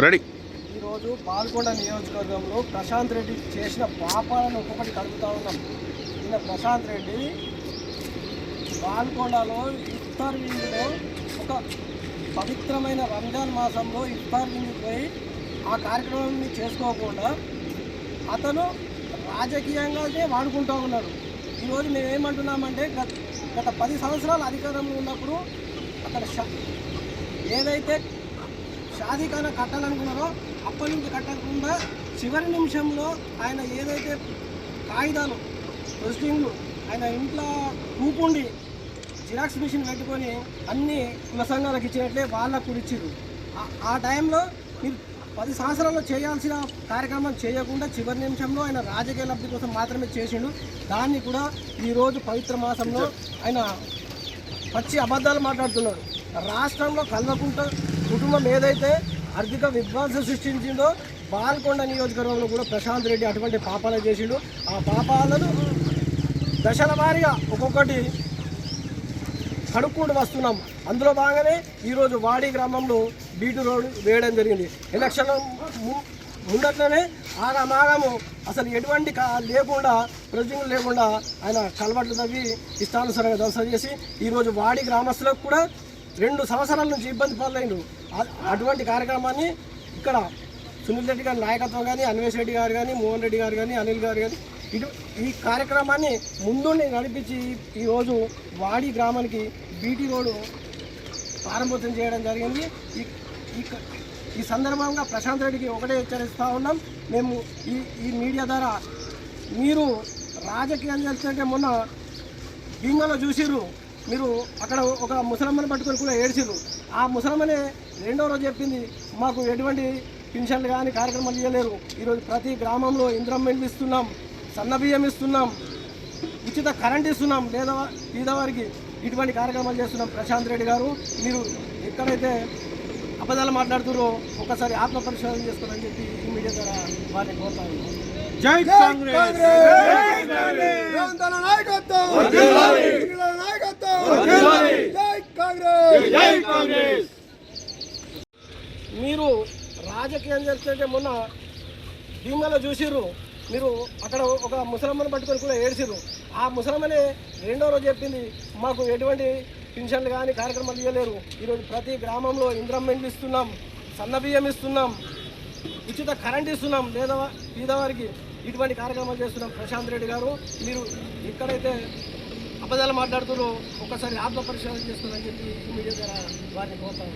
Ready. ఈరోజు పాల్గొండ నియోజకవర్గంలో ప్రశాంత్ రెడ్డి చేసిన పాపాలను ఒక్కొక్కటి కలుపుతూ ఉన్నాం. ఈయన ప్రశాంత్ రెడ్డి పాల్గొండలో ఇఫ్తార్ విందులో ఒక పవిత్రమైన రంజాన్ మాసంలో ఇఫ్తార్ విందుకు పోయి ఆ కార్యక్రమాన్ని చేసుకోకుండా అతను రాజకీయంగానే వాడుకుంటూ ఉన్నాడు. ఈరోజు మేము ఏమంటున్నామంటే గత 10 సంవత్సరాల అధికారంలో ఉన్నప్పుడు అక్కడ ఏదైతే షాదీఖానా కట్టాలనుకున్నారో అప్పటి నుంచి కట్టకుండా చివరి నిమిషంలో ఆయన ఏదైతే కాగితాలు ప్రొసీడింగ్లు ఆయన ఇంట్లో కూకుండి జిరాక్స్ మిషన్ పెట్టుకొని అన్ని కుల సంఘాలకు ఇచ్చినట్లే వాళ్ళకు కూడా ఇచ్చారు. ఆ టైంలో మీరు 10 సంవత్సరాల్లో చేయాల్సిన కార్యక్రమం చేయకుండా చివరి నిమిషంలో ఆయన రాజకీయ లబ్ధి కోసం మాత్రమే చేసిండు. దాన్ని కూడా ఈరోజు పవిత్ర మాసంలో ఆయన పచ్చి అబద్ధాలు మాట్లాడుతున్నాడు. రాష్ట్రంలో కల్వకుంట కుటుంబం ఏదైతే ఆర్థిక విధ్వంసం సృష్టించిందో పాల్గొండ నియోజకవర్గంలో కూడా ప్రశాంత్ రెడ్డి అటువంటి పాపాలు చేసిండు. ఆ పాపాలను దశల వారీగా ఒక్కొక్కటి కడుక్కుంటూ వస్తున్నాం. అందులో భాగంగానే ఈరోజు వాడి గ్రామంలో బీటు రోడ్డు వేయడం జరిగింది. ఎలక్షన్ ముందట్లోనే ఆగమాగము అసలు ఎటువంటి లేకుండా ప్రొసీడింగ్ లేకుండా ఆయన కలవట్లు తవ్వి ఇష్టానుసారంగా ధ్వంసం చేసి ఈరోజు వాడి గ్రామస్తులకు కూడా 2 సంవత్సరాల నుంచి ఇబ్బంది పాలైండు. అటువంటి కార్యక్రమాన్ని ఇక్కడ సునీల్ రెడ్డి గారి నాయకత్వం కానీ, అన్వేష్ రెడ్డి గారు కానీ, మోహన్ రెడ్డి గారు కానీ, అనిల్ గారు కానీ ఈ కార్యక్రమాన్ని ముందుండి నడిపించి ఈరోజు వాడి గ్రామానికి బీటీ రోడ్డు ప్రారంభోత్సవం చేయడం జరిగింది. ఈ సందర్భంగా ప్రశాంత్ రెడ్డికి ఒకటే హెచ్చరిస్తూ ఉన్నాం. మేము ఈ మీడియా ద్వారా మీరు రాజకీయం చేస్తుంటే మొన్న భీమలో చూసిర్రు, మీరు అక్కడ ఒక ముసలమ్మని పట్టుకొని కూడా ఏడ్చిర్రు. ఆ ముసలమ్మనే 2వ రోజు చెప్పింది మాకు ఎటువంటి పెన్షన్లు కానీ కార్యక్రమాలు ఇవ్వలేరు. ఈరోజు ప్రతి గ్రామంలో ఇంద్రమ్మ ఇండ్లు ఇస్తున్నాం, సన్న బియ్యం ఇస్తున్నాం, ఉచిత కరెంట్ ఇస్తున్నాం, లేదా పేదవారికి ఇటువంటి కార్యక్రమాలు చేస్తున్నాం. ప్రశాంత్ రెడ్డి గారు మీరు ఎక్కడైతే అబద్ధాలు మాట్లాడుతున్నారో ఒకసారి ఆత్మ పరిశోధన చేసుకోవాలని చెప్పి ఈ మీడియా ద్వారా వారిని కోరుతాను. జై కాంగ్రెస్. మీరు రాజకీయం చేస్తుంటే మొన్న భీమలో చూసిర్రు, మీరు అక్కడ ఒక ముసలమ్మని పట్టుకొని కూడా ఏడ్చిర్రు. ఆ ముసలమ్మనే 2వ రోజు చెప్పింది మాకు ఎటువంటి పెన్షన్లు కానీ కార్యక్రమాలు ఇవ్వలేరు. ఈరోజు ప్రతి గ్రామంలో ఇంద్రమ్మ ఇండ్లు ఇస్తున్నాం, సన్న బియ్యం ఇస్తున్నాం, ఉచిత కరెంట్ ఇస్తున్నాం, లేదా పేదవారికి ఇటువంటి కార్యక్రమాలు చేస్తున్నాం. ప్రశాంత్ రెడ్డి గారు మీరు ఎక్కడైతే అబద్ధాలు మాట్లాడుతున్నారో ఒకసారి ఆత్మ పరిశోధన చేసుకోవాలని చెప్పి ఈ మీడియా ద్వారా వారిని కోరుతాను.